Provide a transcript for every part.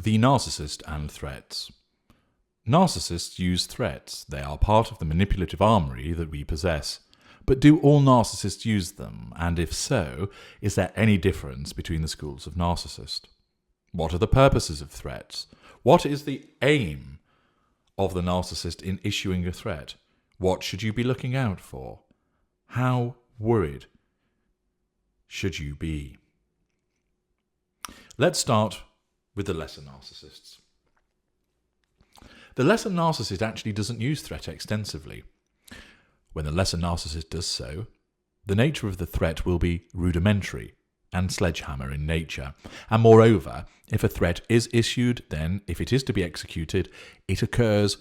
The Narcissist and Threats. Narcissists use threats. They are part of the manipulative armory that we possess. But do all narcissists use them? And if so, is there any difference between the schools of narcissist? What are the purposes of threats? What is the aim of the narcissist in issuing a threat? What should you be looking out for? How worried should you be? Let's start with the lesser narcissists. The lesser narcissist actually doesn't use threat extensively. When the lesser narcissist does so, the nature of the threat will be rudimentary and sledgehammer in nature. And moreover, if a threat is issued, then if it is to be executed, it occurs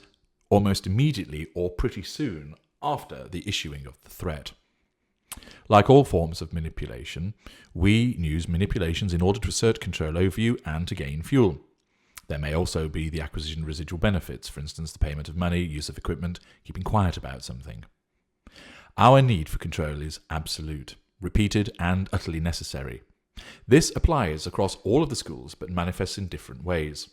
almost immediately or pretty soon after the issuing of the threat. Like all forms of manipulation, we use manipulations in order to assert control over you and to gain fuel. There may also be the acquisition of residual benefits, for instance, the payment of money, use of equipment, keeping quiet about something. Our need for control is absolute, repeated, and utterly necessary. This applies across all of the schools, but manifests in different ways.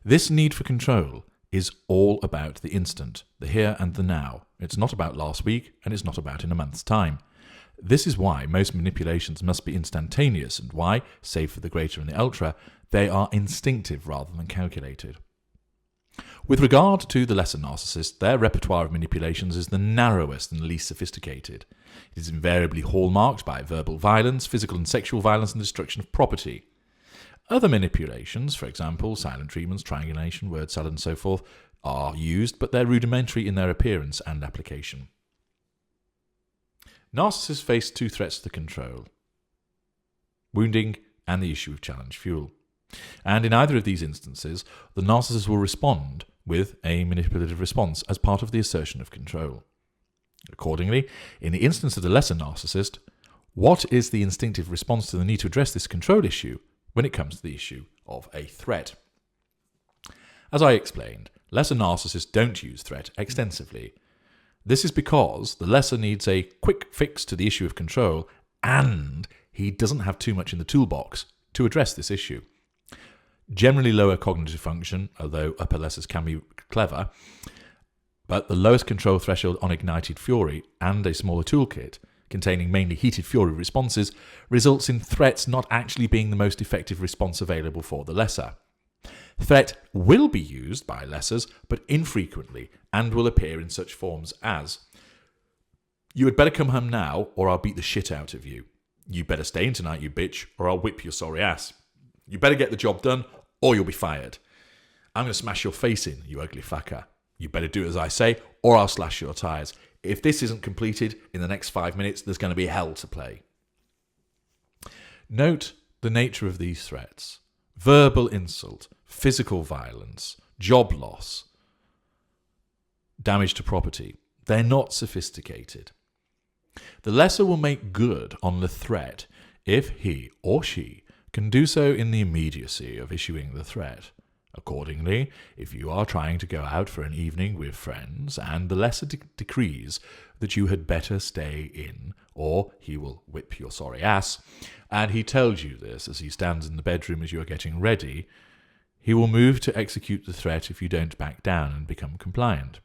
This need for control is all about the instant, the here and the now. It's not about last week, and it's not about in a month's time. This is why most manipulations must be instantaneous, and why, save for the greater and the ultra, they are instinctive rather than calculated. With regard to the lesser narcissist, their repertoire of manipulations is the narrowest and least sophisticated. It is invariably hallmarked by verbal violence, physical and sexual violence, and destruction of property. Other manipulations, for example, silent treatments, triangulation, word salad, and so forth, are used, but they're rudimentary in their appearance and application. Narcissists face two threats to control: wounding and the issue of challenge fuel. And in either of these instances, the narcissist will respond with a manipulative response as part of the assertion of control. Accordingly, in the instance of the lesser narcissist, what is the instinctive response to the need to address this control issue when it comes to the issue of a threat? As I explained, lesser narcissists don't use threat extensively. This is because the lesser needs a quick fix to the issue of control, and he doesn't have too much in the toolbox to address this issue. Generally lower cognitive function, although upper lessers can be clever, but the lowest control threshold on ignited fury and a smaller toolkit, containing mainly heated fury responses, results in threats not actually being the most effective response available for the lesser. Threat will be used by lessers, but infrequently, and will appear in such forms as: "You had better come home now, or I'll beat the shit out of you. You better stay in tonight, you bitch, or I'll whip your sorry ass. You better get the job done, or you'll be fired. I'm going to smash your face in, you ugly fucker. You better do as I say, or I'll slash your tyres. If this isn't completed in the next 5 minutes, there's going to be hell to play." Note the nature of these threats: verbal insult, physical violence, job loss, damage to property. They're not sophisticated. The lesser will make good on the threat if he or she can do so in the immediacy of issuing the threat. Accordingly, if you are trying to go out for an evening with friends and the lesser decrees that you had better stay in, or he will whip your sorry ass, and he tells you this as he stands in the bedroom as you are getting ready, he will move to execute the threat if you don't back down and become compliant.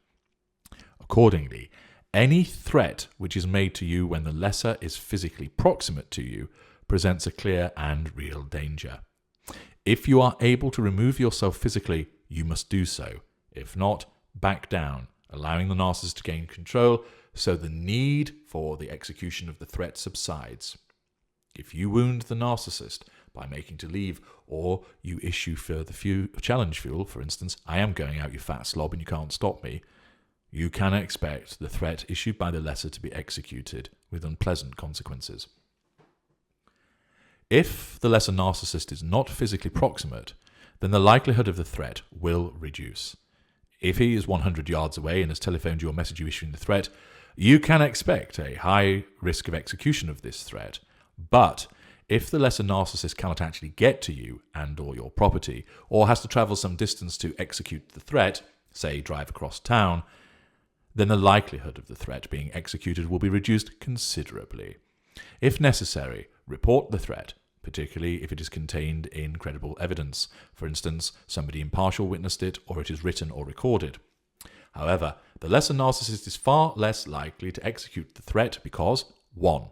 Accordingly, any threat which is made to you when the lesser is physically proximate to you presents a clear and real danger. If you are able to remove yourself physically, you must do so. If not, back down, allowing the narcissist to gain control so the need for the execution of the threat subsides. If you wound the narcissist by making to leave, or you issue further challenge fuel, for instance, "I am going out, you fat slob, and you can't stop me," you can expect the threat issued by the lesser to be executed with unpleasant consequences. If the lesser narcissist is not physically proximate, then the likelihood of the threat will reduce. If he is 100 yards away and has telephoned you or messaged you issuing the threat, you can expect a high risk of execution of this threat. But if the lesser narcissist cannot actually get to you and or your property, or has to travel some distance to execute the threat, say drive across town, then the likelihood of the threat being executed will be reduced considerably. If necessary, report the threat, particularly if it is contained in credible evidence. For instance, somebody impartial witnessed it, or it is written or recorded. However, the lesser narcissist is far less likely to execute the threat because 1.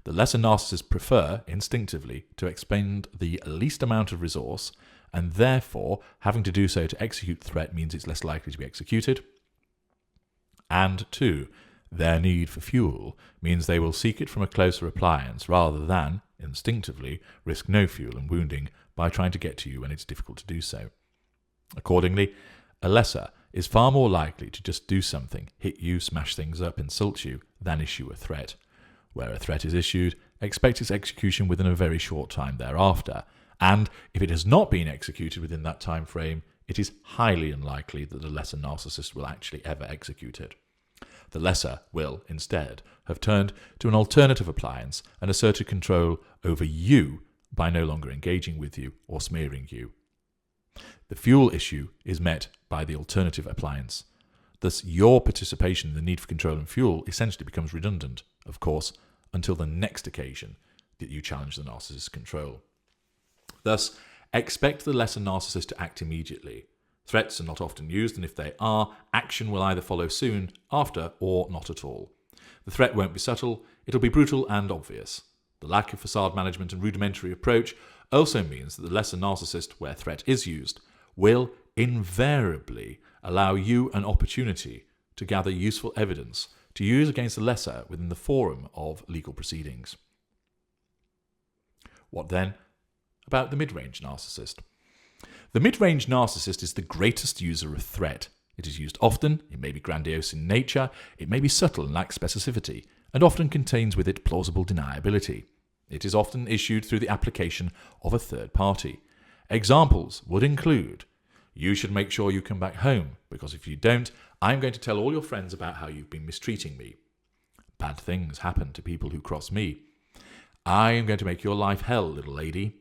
The lesser narcissists prefer, instinctively, to expend the least amount of resource, and therefore having to do so to execute the threat means it's less likely to be executed. And 2. Their need for fuel means they will seek it from a closer appliance rather than, instinctively, risk no fuel and wounding by trying to get to you when it's difficult to do so. Accordingly, a lesser is far more likely to just do something, hit you, smash things up, insult you, than issue a threat. Where a threat is issued, expect its execution within a very short time thereafter, and if it has not been executed within that time frame, it is highly unlikely that the lesser narcissist will actually ever execute it. The lesser will, instead, have turned to an alternative appliance and asserted control over you by no longer engaging with you or smearing you. The fuel issue is met by the alternative appliance. Thus, your participation in the need for control and fuel essentially becomes redundant, of course, until the next occasion that you challenge the narcissist's control. Thus, expect the lesser narcissist to act immediately. Threats are not often used, and if they are, action will either follow soon, after, or not at all. The threat won't be subtle, it'll be brutal and obvious. The lack of facade management and rudimentary approach also means that the lesser narcissist, where threat is used, will invariably allow you an opportunity to gather useful evidence to use against the lesser within the forum of legal proceedings. What then about the mid-range narcissist? The mid-range narcissist is the greatest user of threat. It is used often, it may be grandiose in nature, it may be subtle and lack specificity, and often contains with it plausible deniability. It is often issued through the application of a third party. Examples would include, you should make sure you come back home, because if you don't, I'm going to tell all your friends about how you've been mistreating me. Bad things happen to people who cross me. I am going to make your life hell, little lady.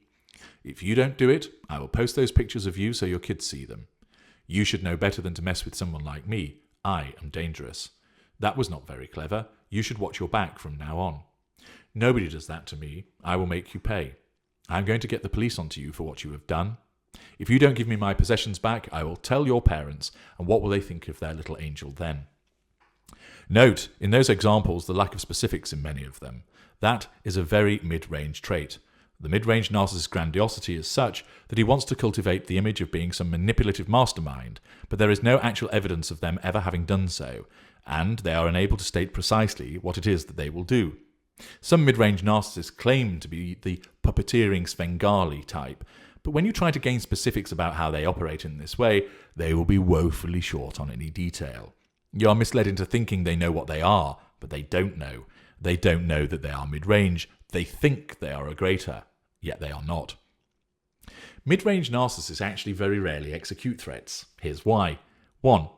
If you don't do it, I will post those pictures of you so your kids see them. You should know better than to mess with someone like me. I am dangerous. That was not very clever. You should watch your back from now on. Nobody does that to me. I will make you pay. I'm going to get the police onto you for what you have done. If you don't give me my possessions back, I will tell your parents, and what will they think of their little angel then? Note, in those examples, the lack of specifics in many of them. That is a very mid-range trait. The mid-range narcissist's grandiosity is such that he wants to cultivate the image of being some manipulative mastermind, but there is no actual evidence of them ever having done so, and they are unable to state precisely what it is that they will do. Some mid-range narcissists claim to be the puppeteering Svengali type, but when you try to gain specifics about how they operate in this way, they will be woefully short on any detail. You are misled into thinking they know what they are, but they don't know. They don't know that they are mid-range. They think they are a greater, yet they are not. Mid-range narcissists actually very rarely execute threats. Here's why. 1.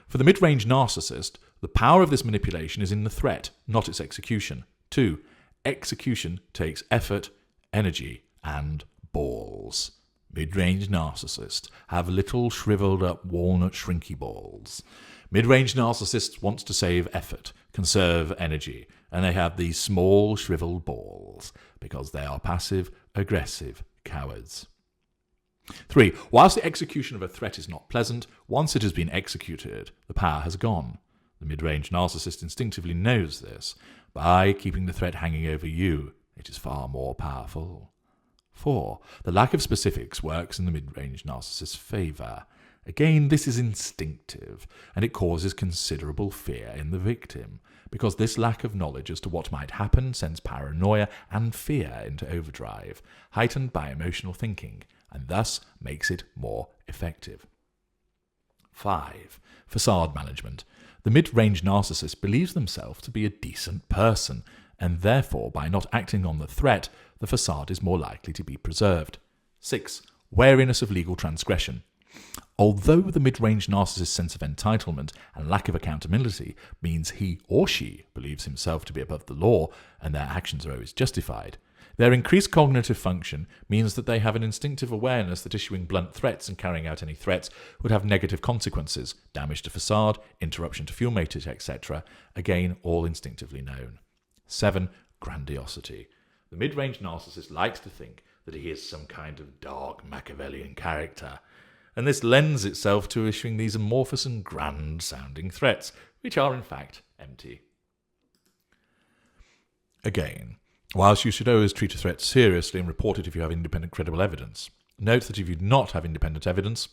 For the mid-range narcissist, the power of this manipulation is in the threat, not its execution. 2. Execution takes effort, energy, and balls. Mid-range narcissists have little shriveled up walnut shrinky balls. Mid-range narcissists want to save effort, conserve energy, and they have these small shriveled balls because they are passive, aggressive cowards. 3. Whilst the execution of a threat is not pleasant, once it has been executed, the power has gone. The mid-range narcissist instinctively knows this. By keeping the threat hanging over you, it is far more powerful. 4. The lack of specifics works in the mid-range narcissist's favour. Again, this is instinctive, and it causes considerable fear in the victim, because this lack of knowledge as to what might happen sends paranoia and fear into overdrive, heightened by emotional thinking, and thus makes it more effective. 5. Facade management. The mid-range narcissist believes themselves to be a decent person, and therefore, by not acting on the threat, the facade is more likely to be preserved. 6. Wariness of legal transgression. Although the mid-range narcissist's sense of entitlement and lack of accountability means he or she believes himself to be above the law and their actions are always justified, their increased cognitive function means that they have an instinctive awareness that issuing blunt threats and carrying out any threats would have negative consequences, damage to facade, interruption to fuel matrix, etc., again all instinctively known. 7. Grandiosity. The mid-range narcissist likes to think that he is some kind of dark Machiavellian character, and this lends itself to issuing these amorphous and grand-sounding threats, which are in fact empty. Again, whilst you should always treat a threat seriously and report it if you have independent credible evidence, note that if you do not have independent evidence,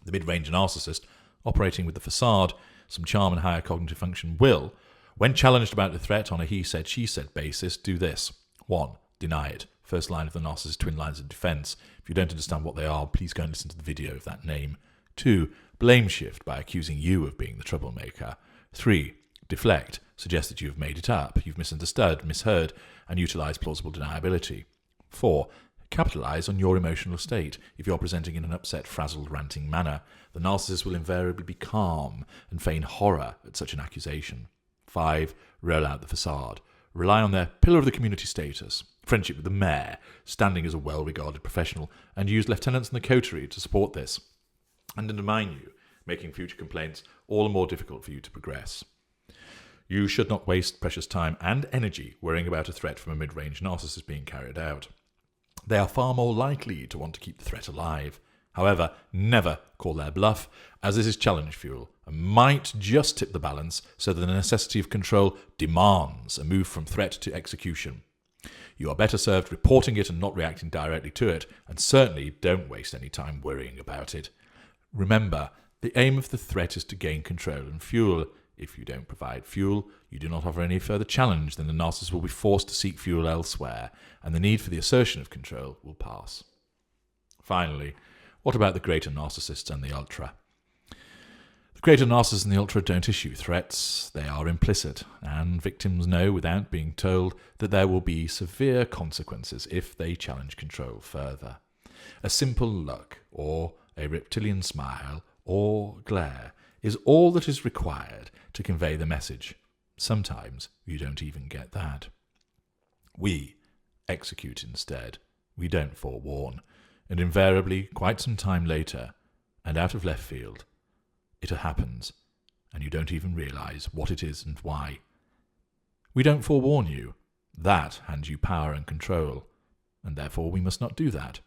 the mid-range narcissist, operating with the facade, some charm and higher cognitive function, will, when challenged about the threat on a he said, she said basis, do this. 1. Deny it. First line of the narcissist's twin lines of defense. If you don't understand what they are, please go and listen to the video of that name. 2. Blame shift by accusing you of being the troublemaker. 3. Deflect. Suggest that you have made it up, you've misunderstood, misheard, and utilize plausible deniability. 4. Capitalize on your emotional state. If you're presenting in an upset, frazzled, ranting manner, the narcissist will invariably be calm and feign horror at such an accusation. 5. Roll out the facade. Rely on their pillar of the community status, friendship with the mayor, standing as a well-regarded professional, and use lieutenants in the coterie to support this, and undermine you, making future complaints all the more difficult for you to progress. You should not waste precious time and energy worrying about a threat from a mid-range narcissist being carried out. They are far more likely to want to keep the threat alive. However, never call their bluff, as this is challenge fuel and might just tip the balance so that the necessity of control demands a move from threat to execution. You are better served reporting it and not reacting directly to it, and certainly don't waste any time worrying about it. Remember, the aim of the threat is to gain control and fuel. If you don't provide fuel, you do not offer any further challenge, then the narcissist will be forced to seek fuel elsewhere, and the need for the assertion of control will pass. Finally, what about the greater narcissists and the ultra? The greater narcissists and the ultra don't issue threats. They are implicit, and victims know without being told that there will be severe consequences if they challenge control further. A simple look, or a reptilian smile, or glare is all that is required to convey the message. Sometimes you don't even get that. We execute instead. We don't forewarn. And invariably, quite some time later, and out of left field, it happens, and you don't even realize what it is and why. We don't forewarn you. That hands you power and control, and therefore we must not do that.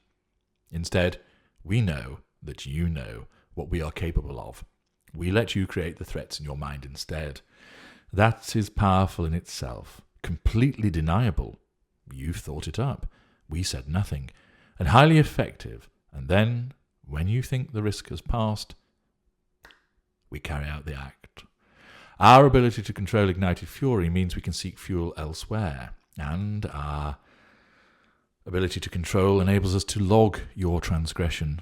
Instead, we know that you know what we are capable of. We let you create the threats in your mind instead. That is powerful in itself, completely deniable. You've thought it up. We said nothing. And highly effective. And then, when you think the risk has passed, we carry out the act. Our ability to control ignited fury means we can seek fuel elsewhere. And our ability to control enables us to log your transgression,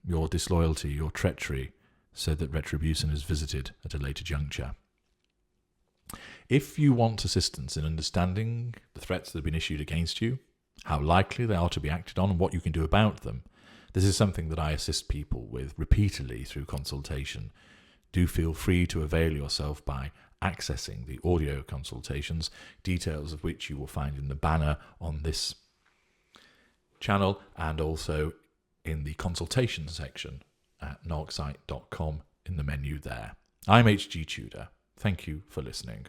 your disloyalty, your treachery, so that retribution is visited at a later juncture. If you want assistance in understanding the threats that have been issued against you, how likely they are to be acted on, and what you can do about them, this is something that I assist people with repeatedly through consultation. Do feel free to avail yourself by accessing the audio consultations, details of which you will find in the banner on this channel and also in the consultation section at narcsite.com in the menu there. I'm HG Tudor. Thank you for listening.